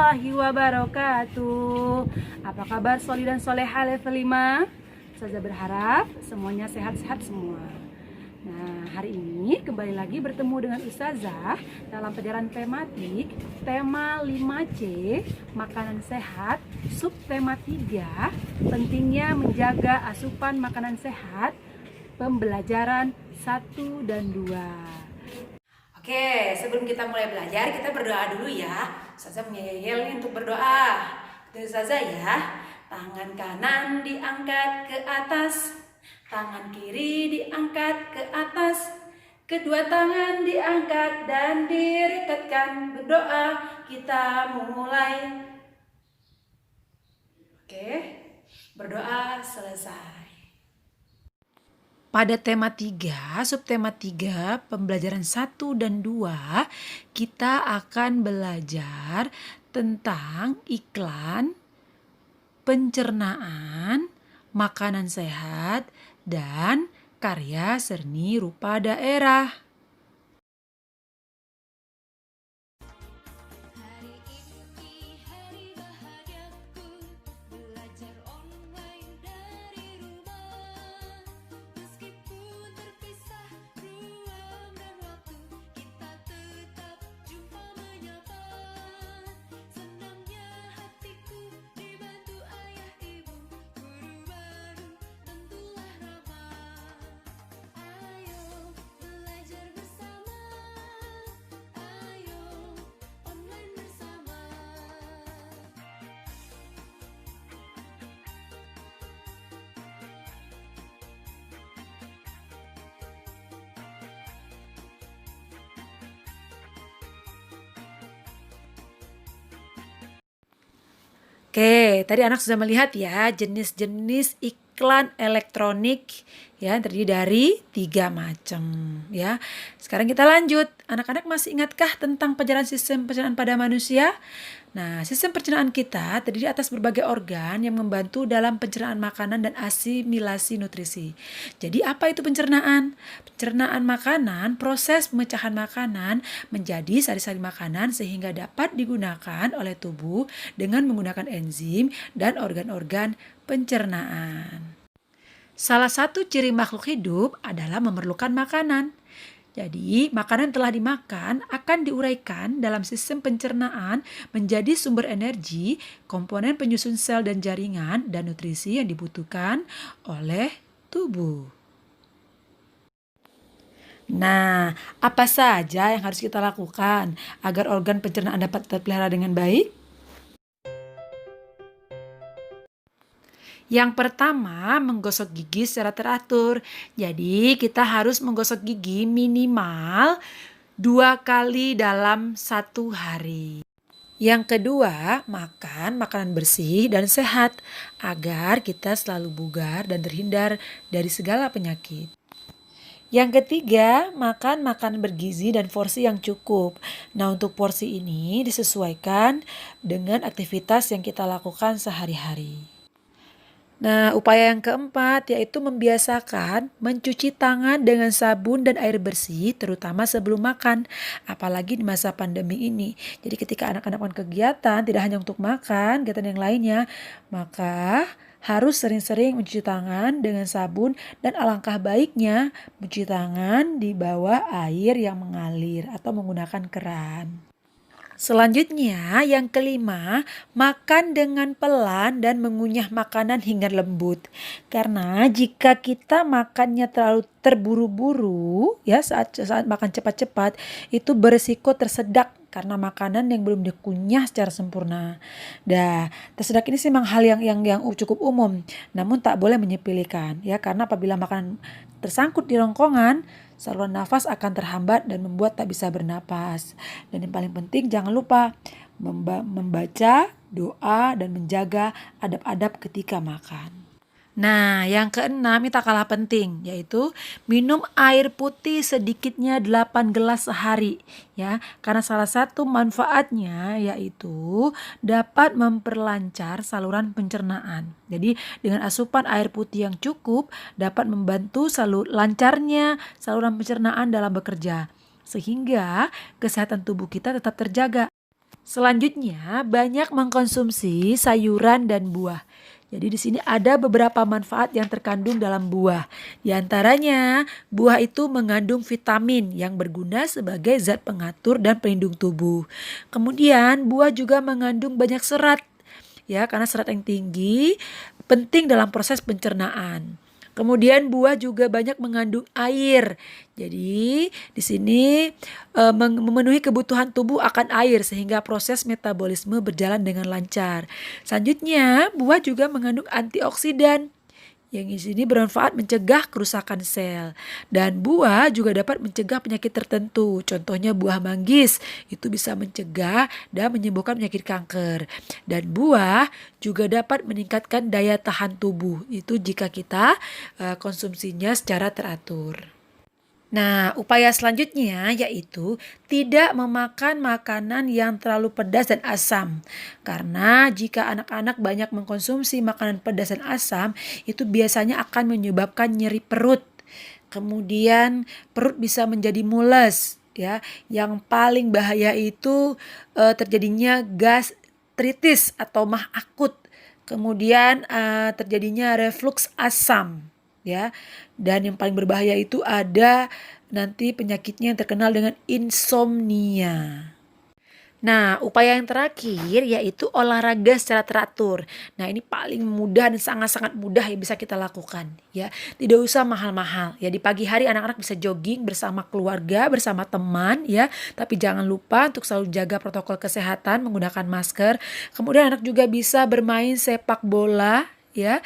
warahmatullahi wabarakatuh. Apa kabar soli dan soleha level 5? Ustazah berharap semuanya sehat-sehat semua. Nah, hari ini kembali lagi bertemu dengan Ustazah dalam pelajaran tematik tema 5C, makanan sehat, subtema 3, pentingnya menjaga asupan makanan sehat, pembelajaran 1 dan 2. Oke, sebelum kita mulai belajar, kita berdoa dulu ya. Ustazah menghayal nih untuk berdoa. Itu Ustazah ya. Tangan kanan diangkat ke atas, tangan kiri diangkat ke atas, kedua tangan diangkat dan direkatkan. Berdoa, kita mulai. Oke, berdoa selesai. Pada tema 3, subtema 3, pembelajaran 1 dan 2, kita akan belajar tentang iklan, pencernaan, makanan sehat, dan karya seni rupa daerah. Oke, tadi anak sudah melihat ya jenis-jenis iklan elektronik ya terdiri dari 3 macam ya. Sekarang kita lanjut. Anak-anak masih ingatkah tentang pelajaran sistem pencernaan pada manusia? Nah, sistem pencernaan kita terdiri atas berbagai organ yang membantu dalam pencernaan makanan dan asimilasi nutrisi. Jadi apa itu pencernaan? Pencernaan makanan, proses pemecahan makanan menjadi sari-sari makanan sehingga dapat digunakan oleh tubuh dengan menggunakan enzim dan organ-organ pencernaan. Salah satu ciri makhluk hidup adalah memerlukan makanan. Jadi, makanan telah dimakan akan diuraikan dalam sistem pencernaan menjadi sumber energi, komponen penyusun sel dan jaringan, dan nutrisi yang dibutuhkan oleh tubuh. Nah, apa saja yang harus kita lakukan agar organ pencernaan dapat terpelihara dengan baik? Yang pertama, menggosok gigi secara teratur. Jadi, kita harus menggosok gigi minimal 2 kali dalam 1 hari. Yang kedua, makan makanan bersih dan sehat agar kita selalu bugar dan terhindar dari segala penyakit. Yang ketiga, makan makanan bergizi dan porsi yang cukup. Nah, untuk porsi ini disesuaikan dengan aktivitas yang kita lakukan sehari-hari. Nah, upaya yang keempat yaitu membiasakan mencuci tangan dengan sabun dan air bersih terutama sebelum makan, apalagi di masa pandemi ini. Jadi ketika anak-anak melakukan kegiatan tidak hanya untuk makan, kegiatan yang lainnya, maka harus sering-sering mencuci tangan dengan sabun dan alangkah baiknya mencuci tangan di bawah air yang mengalir atau menggunakan keran. Selanjutnya, yang kelima, makan dengan pelan dan mengunyah makanan hingga lembut. Karena jika kita makannya terlalu terburu-buru, ya saat makan cepat-cepat, itu berisiko tersedak karena makanan yang belum dikunyah secara sempurna. Nah, tersedak ini sih memang hal yang cukup umum, namun tak boleh menyepelekan, ya karena apabila makanan tersangkut di rongkongan, saluran nafas akan terhambat dan membuat tak bisa bernapas. Dan yang paling penting jangan lupa membaca doa dan menjaga adab-adab ketika makan. Nah, yang keenam ini tak kalah penting, yaitu minum air putih sedikitnya 8 gelas sehari, ya. Karena salah satu manfaatnya yaitu dapat memperlancar saluran pencernaan. Jadi, dengan asupan air putih yang cukup dapat membantu lancarnya saluran pencernaan dalam bekerja, sehingga kesehatan tubuh kita tetap terjaga. Selanjutnya, banyak mengkonsumsi sayuran dan buah. Jadi di sini ada beberapa manfaat yang terkandung dalam buah. Di antaranya, buah itu mengandung vitamin yang berguna sebagai zat pengatur dan pelindung tubuh. Kemudian, buah juga mengandung banyak serat, ya, karena serat yang tinggi penting dalam proses pencernaan. Kemudian buah juga banyak mengandung air. Jadi di sini memenuhi kebutuhan tubuh akan air sehingga proses metabolisme berjalan dengan lancar. Selanjutnya, buah juga mengandung antioksidan yang di sini bermanfaat mencegah kerusakan sel. Dan buah juga dapat mencegah penyakit tertentu. Contohnya buah manggis itu bisa mencegah dan menyembuhkan penyakit kanker. Dan buah juga dapat meningkatkan daya tahan tubuh. Itu jika kita konsumsinya secara teratur. Nah, upaya selanjutnya yaitu tidak memakan makanan yang terlalu pedas dan asam. Karena jika anak-anak banyak mengkonsumsi makanan pedas dan asam, itu biasanya akan menyebabkan nyeri perut. Kemudian perut bisa menjadi mules, ya. Yang paling bahaya itu terjadinya gastritis atau mah akut. Kemudian terjadinya reflux asam, ya. Dan yang paling berbahaya itu ada nanti penyakitnya yang terkenal dengan insomnia. Nah, upaya yang terakhir yaitu olahraga secara teratur. Nah, ini paling mudah dan sangat-sangat mudah yang bisa kita lakukan, ya. Tidak usah mahal-mahal. Ya, di pagi hari anak-anak bisa jogging bersama keluarga, bersama teman, ya. Tapi jangan lupa untuk selalu jaga protokol kesehatan, menggunakan masker. Kemudian anak juga bisa bermain sepak bola, ya.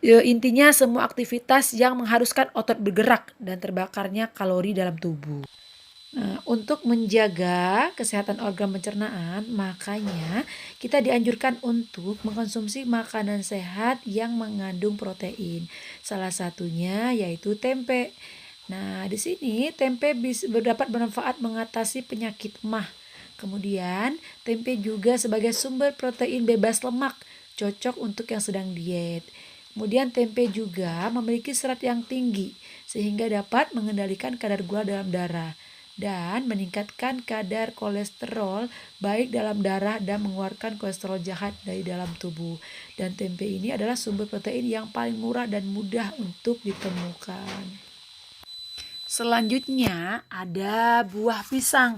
Intinya semua aktivitas yang mengharuskan otot bergerak dan terbakarnya kalori dalam tubuh. Nah, untuk menjaga kesehatan organ pencernaan, makanya kita dianjurkan untuk mengkonsumsi makanan sehat yang mengandung protein. Salah satunya yaitu tempe. Nah, di sini tempe dapat bermanfaat mengatasi penyakit MAH. Kemudian, tempe juga sebagai sumber protein bebas lemak, cocok untuk yang sedang diet. Kemudian tempe juga memiliki serat yang tinggi sehingga dapat mengendalikan kadar gula dalam darah dan meningkatkan kadar kolesterol baik dalam darah dan mengeluarkan kolesterol jahat dari dalam tubuh. Dan tempe ini adalah sumber protein yang paling murah dan mudah untuk ditemukan. Selanjutnya ada buah pisang.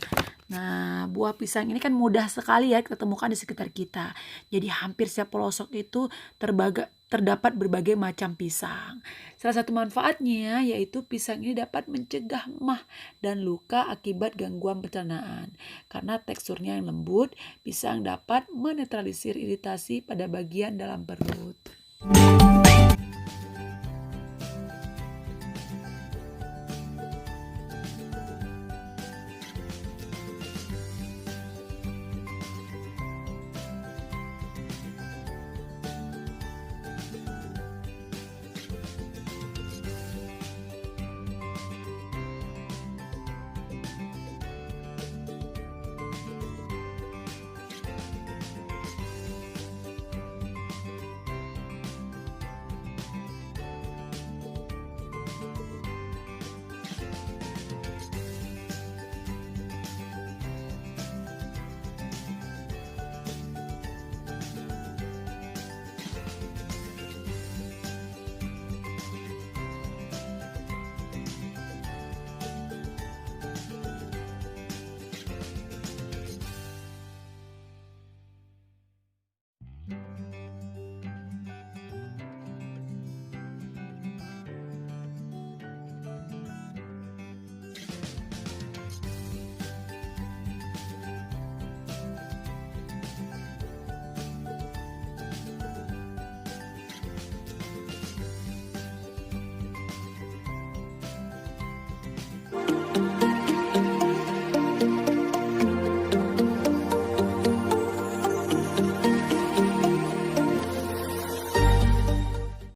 Nah, buah pisang ini kan mudah sekali ya kita temukan di sekitar kita. Jadi hampir setiap pelosok itu terdapat berbagai macam pisang. Salah satu manfaatnya yaitu pisang ini dapat mencegah MAH dan luka akibat gangguan pencernaan. Karena teksturnya yang lembut, pisang dapat menetralisir iritasi pada bagian dalam perut.